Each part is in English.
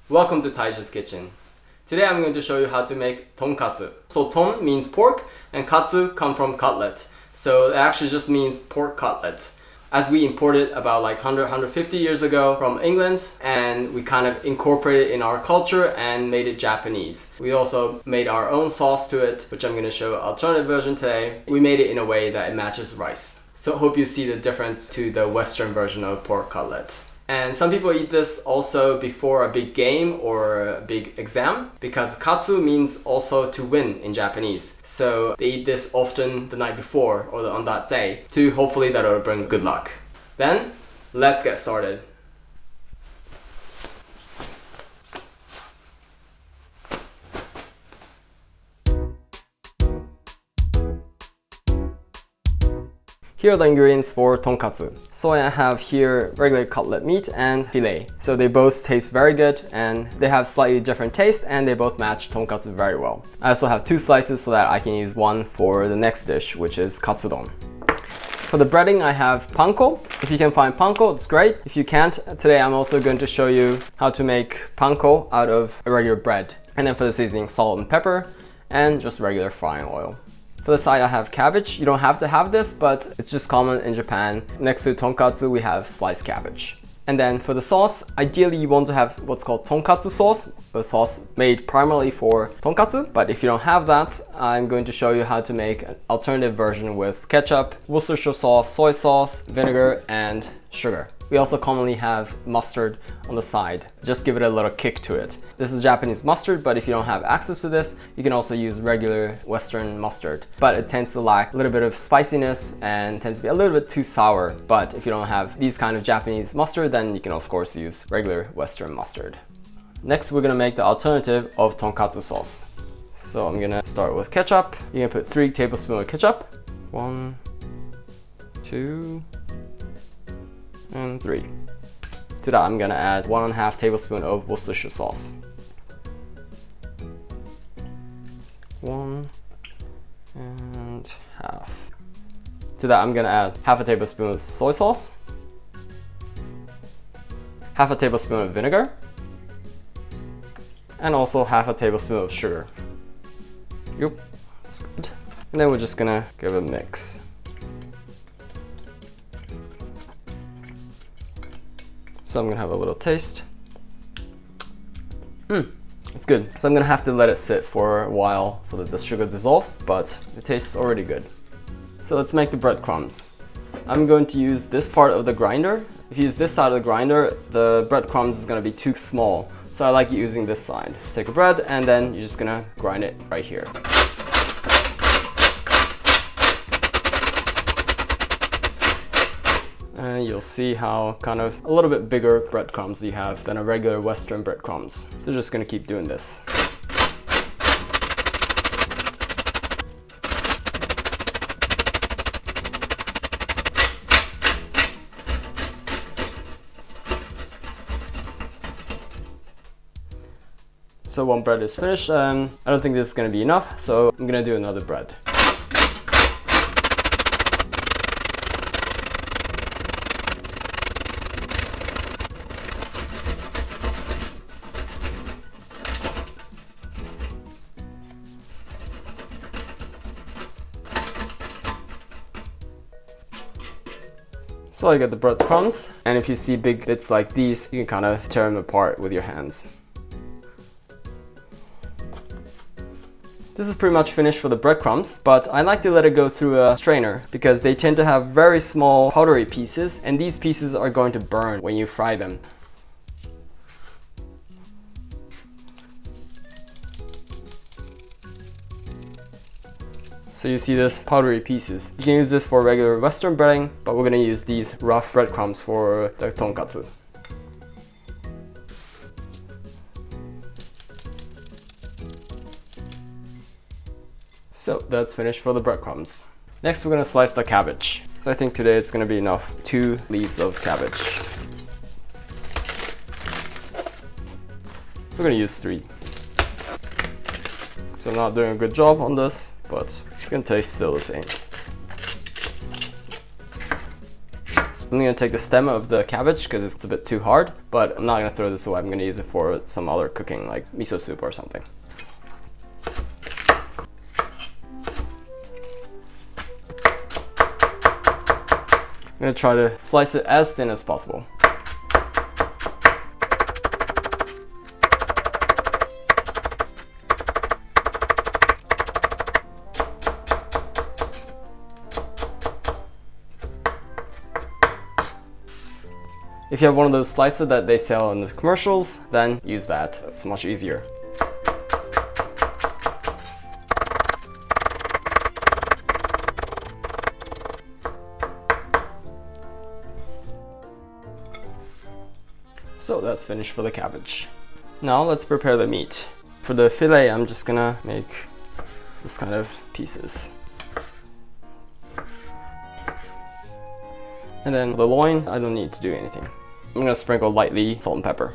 Welcome to Taisha's Kitchen. Today I'm going to show you how to make tonkatsu. So ton means pork and katsu come from cutlet. So it actually just means pork cutlet. As we imported about like 100-150 years ago from England, and we kind of incorporated it in our culture and made it Japanese. We also made our own sauce to it, which I'm going to show an alternative version today. We made it in a way that it matches rice. So hope you see the difference to the Western version of pork cutlet. And some people eat this also before a big game or a big exam, because katsu means also to win in Japanese. So they eat this often the night before or on that day to hopefully that will bring good luck. Then let's get started. Here are the ingredients for tonkatsu. So I have here regular cutlet meat and fillet. So they both taste very good and they have slightly different taste and they both match tonkatsu very well. I also have 2 slices so that I can use one for the next dish, which is Katsu-don. For the breading, I have panko. If you can find panko, it's great. If you can't, today I'm also going to show you how to make panko out of a regular bread. And then for the seasoning, salt and pepper and just regular frying oil. For the side, I have cabbage. You don't have to have this, but it's just common in Japan. Next to tonkatsu, we have sliced cabbage. And then for the sauce, ideally you want to have what's called tonkatsu sauce, a sauce made primarily for tonkatsu. But if you don't have that, I'm going to show you how to make an alternative version with ketchup, Worcestershire sauce, soy sauce, vinegar, and sugar. We also commonly have mustard on the side. Just give it a little kick to it. This is Japanese mustard, but if you don't have access to this, you can also use regular Western mustard. But it tends to lack a little bit of spiciness and tends to be a little bit too sour. But if you don't have these kind of Japanese mustard, then you can of course use regular Western mustard. Next, we're gonna make the alternative of tonkatsu sauce. So I'm gonna start with ketchup. You're gonna put 3 tablespoons of ketchup. 1, 2, and 3. To that, I'm gonna add 1.5 tablespoons of Worcestershire sauce. 1.5. To that, I'm gonna add 1/2 tablespoon of soy sauce, 1/2 tablespoon of vinegar, and also 1/2 tablespoon of sugar. Yep, that's good. And then we're just gonna give it a mix. So I'm gonna have a little taste. It's good. So I'm gonna have to let it sit for a while so that the sugar dissolves, but it tastes already good. So let's make the breadcrumbs. I'm going to use this part of the grinder. If you use this side of the grinder, the breadcrumbs is gonna be too small. So I like using this side. Take a bread and then you're just gonna grind it right here. And you'll see how kind of a little bit bigger breadcrumbs you have than a regular Western breadcrumbs. So just gonna keep doing this. So one bread is finished. I don't think this is gonna be enough, so I'm gonna do another bread. So I get the breadcrumbs, and if you see big bits like these, you can kind of tear them apart with your hands. This is pretty much finished for the breadcrumbs, but I like to let it go through a strainer because they tend to have very small powdery pieces, and these pieces are going to burn when you fry them. So you see this powdery pieces. You can use this for regular Western breading, but we're gonna use these rough breadcrumbs for the tonkatsu. So that's finished for the breadcrumbs. Next, we're gonna slice the cabbage. So I think today it's gonna be enough. 2 leaves of cabbage. We're gonna use 3. So I'm not doing a good job on this, but it's gonna taste still the same. I'm gonna take the stem of the cabbage because it's a bit too hard, but I'm not gonna throw this away. I'm gonna use it for some other cooking, like miso soup or something. I'm gonna try to slice it as thin as possible. If you have one of those slices that they sell in the commercials, then use that. It's much easier. So that's finished for the cabbage. Now let's prepare the meat. For the fillet, I'm just gonna make this kind of pieces. And then the loin, I don't need to do anything. I'm gonna sprinkle lightly salt and pepper.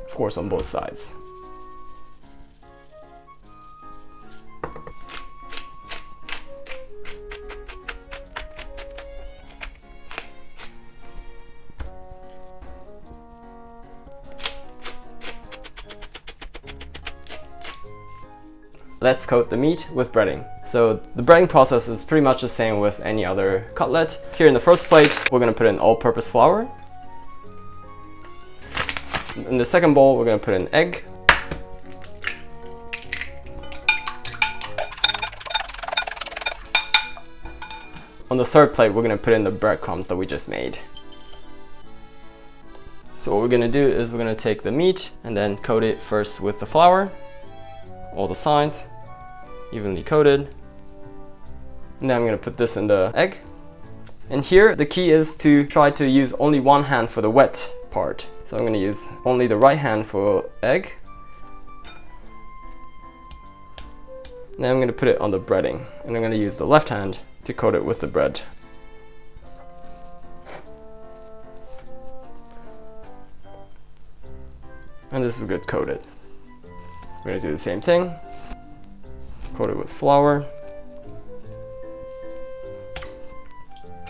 Of course, on both sides. Let's coat the meat with breading. So the breading process is pretty much the same with any other cutlet. Here in the first plate, we're gonna put in all-purpose flour. In the second bowl, we're gonna put in egg. On the third plate, we're gonna put in the breadcrumbs that we just made. So what we're gonna do is we're gonna take the meat and then coat it first with the flour, all the sides, evenly coated. And then I'm gonna put this in the egg. And here, the key is to try to use only one hand for the wet part. So I'm gonna use only the right hand for egg. And then I'm gonna put it on the breading. And I'm gonna use the left hand to coat it with the bread. And this is good coated. We're gonna do the same thing. Coat it with flour.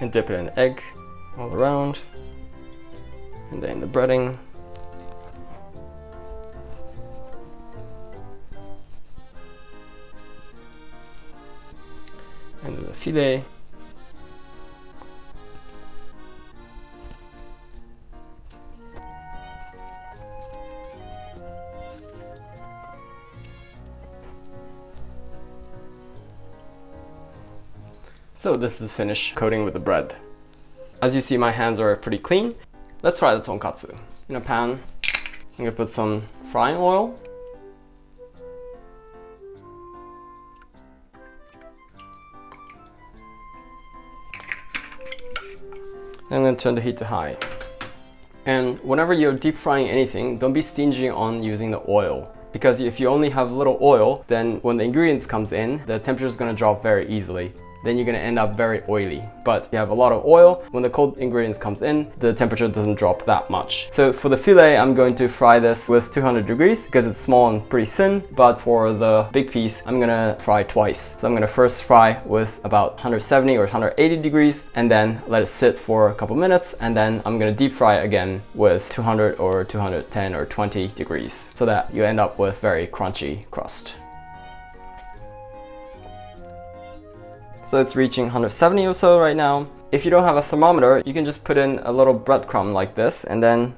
And dip it in egg all around. And then the breading. And then the fillet. So this is finished coating with the bread. As you see, my hands are pretty clean. Let's fry the tonkatsu. In a pan, I'm gonna put some frying oil. I'm gonna turn the heat to high. And whenever you're deep frying anything, don't be stingy on using the oil. Because if you only have little oil, then when the ingredients comes in, the temperature is gonna drop very easily. Then you're gonna end up very oily. But if you have a lot of oil, when the cold ingredients comes in, the temperature doesn't drop that much. So for the fillet, I'm going to fry this with 200 degrees because it's small and pretty thin. But for the big piece, I'm gonna fry twice. So I'm gonna first fry with about 170 or 180 degrees and then let it sit for a couple minutes. And then I'm gonna deep fry again with 200 or 210 or 20 degrees so that you end up with very crunchy crust. So it's reaching 170 or so right now. If you don't have a thermometer, you can just put in a little breadcrumb like this and then,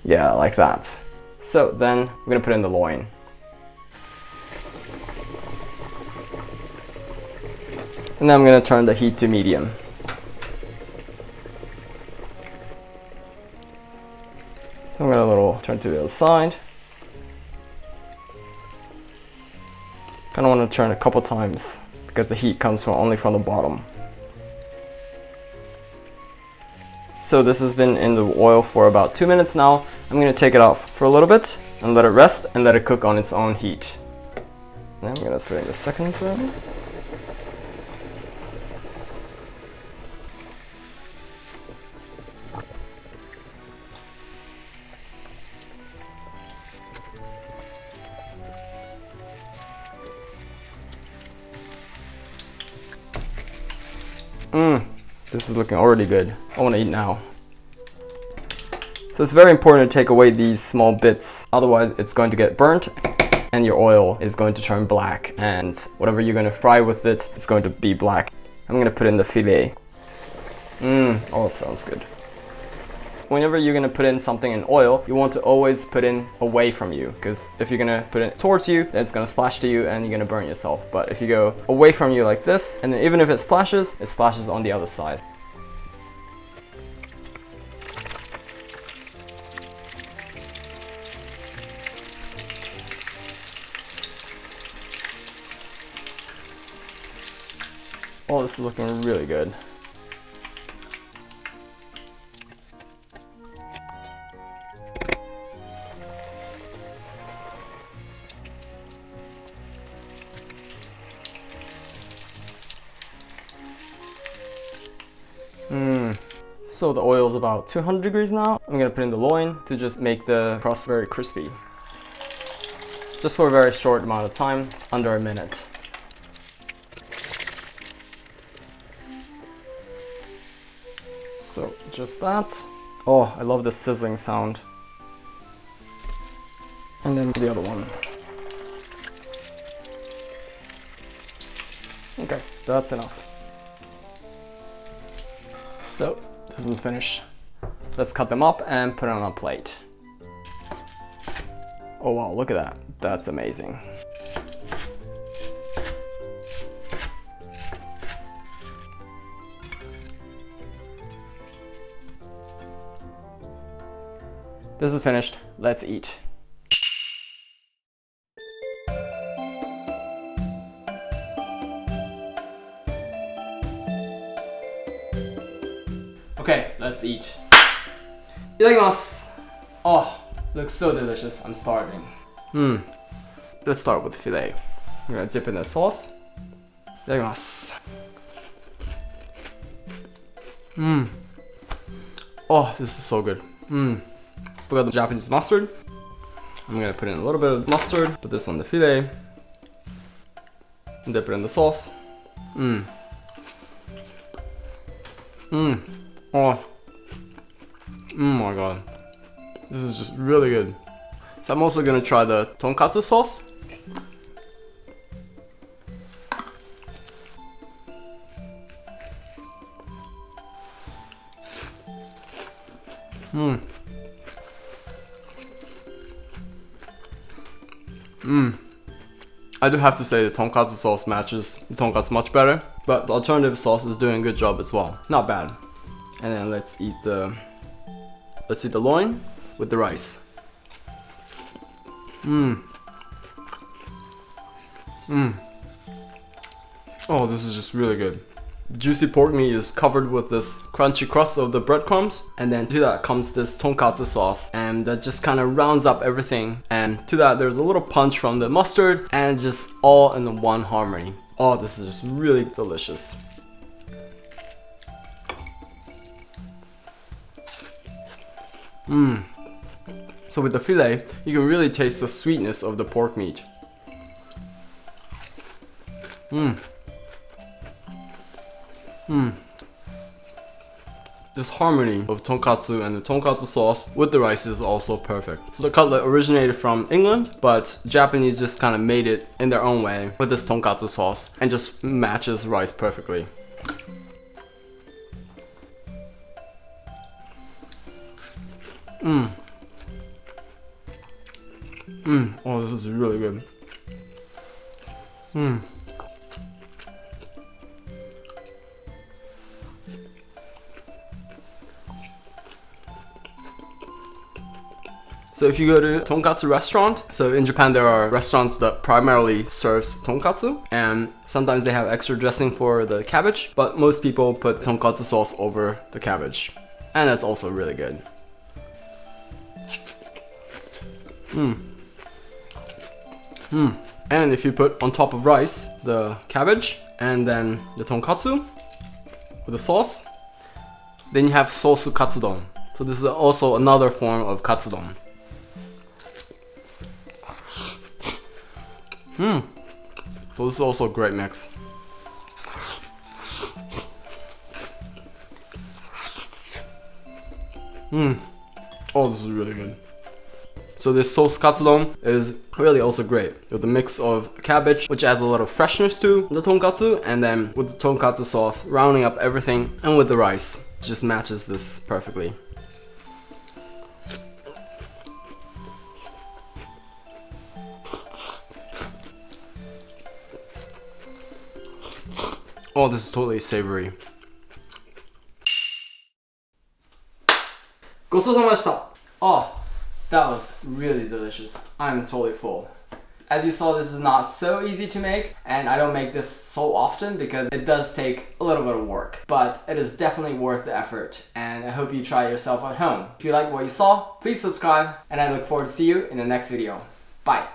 yeah, like that. So then we're gonna put in the loin. And then I'm gonna turn the heat to medium. So I'm gonna turn to the other side. Kinda wanna turn a couple times, because the heat comes only from the bottom. So this has been in the oil for about 2 minutes now. I'm gonna take it off for a little bit and let it rest and let it cook on its own heat. Now I'm gonna put in the second bread. This is looking already good. I want to eat now. So it's very important to take away these small bits, otherwise it's going to get burnt and your oil is going to turn black, and whatever you're going to fry with it, it's going to be black. I'm going to put in the fillet. Oh, it sounds good. Whenever you're going to put in something in oil, you want to always put in away from you, because if you're going to put it towards you, then it's going to splash to you and you're going to burn yourself. But if you go away from you like this, and then even if it splashes on the other side. Oh, this is looking really good. So the oil is about 200 degrees now. I'm gonna put in the loin to just make the crust very crispy. Just for a very short amount of time, under a minute. So just that. Oh, I love the sizzling sound. And then the other one. Okay, that's enough. So this is finished. Let's cut them up and put it on a plate. Oh wow, look at that. That's amazing. This is finished. Let's eat. Okay, let's eat. Itadakimasu! Oh, looks so delicious. I'm starving. Let's start with fillet. I'm gonna dip in the sauce. Itadakimasu. Oh, this is so good. Forgot the Japanese mustard. I'm gonna put in a little bit of mustard, put this on the fillet, and dip it in the sauce. Oh my god, this is just really good. So I'm also gonna try the tonkatsu sauce. I do have to say the tonkatsu sauce matches the tonkatsu much better, but the alternative sauce is doing a good job as well. Not bad. And then let's eat the loin with the rice. Oh, this is just really good. Juicy pork meat is covered with this crunchy crust of the breadcrumbs, and then to that comes this tonkatsu sauce, and that just kind of rounds up everything, and to that there's a little punch from the mustard, and just all in the one harmony. Oh, this is just really delicious. So with the fillet, you can really taste the sweetness of the pork meat. This harmony of tonkatsu and the tonkatsu sauce with the rice is also perfect. So the cutlet originated from England, but Japanese just kind of made it in their own way with this tonkatsu sauce and just matches rice perfectly. Oh, this is really good. So if you go to a tonkatsu restaurant, so in Japan there are restaurants that primarily serves tonkatsu, and sometimes they have extra dressing for the cabbage, but most people put tonkatsu sauce over the cabbage, and that's also really good. And if you put on top of rice the cabbage and then the tonkatsu with the sauce, then you have sauce Katsu-don. So this is also another form of Katsu-don. So this is also a great mix. Oh, this is really good. So this sauce Katsu-don is really also great with the mix of cabbage, which adds a lot of freshness to the tonkatsu, and then with the tonkatsu sauce rounding up everything, and with the rice, it just matches this perfectly. Oh, this is totally savory. ごちそうさまでした. Oh, that was really delicious. I'm totally full. As you saw, this is not so easy to make, and I don't make this so often because it does take a little bit of work, but it is definitely worth the effort, and I hope you try it yourself at home. If you like what you saw, please subscribe, and I look forward to see you in the next video. Bye!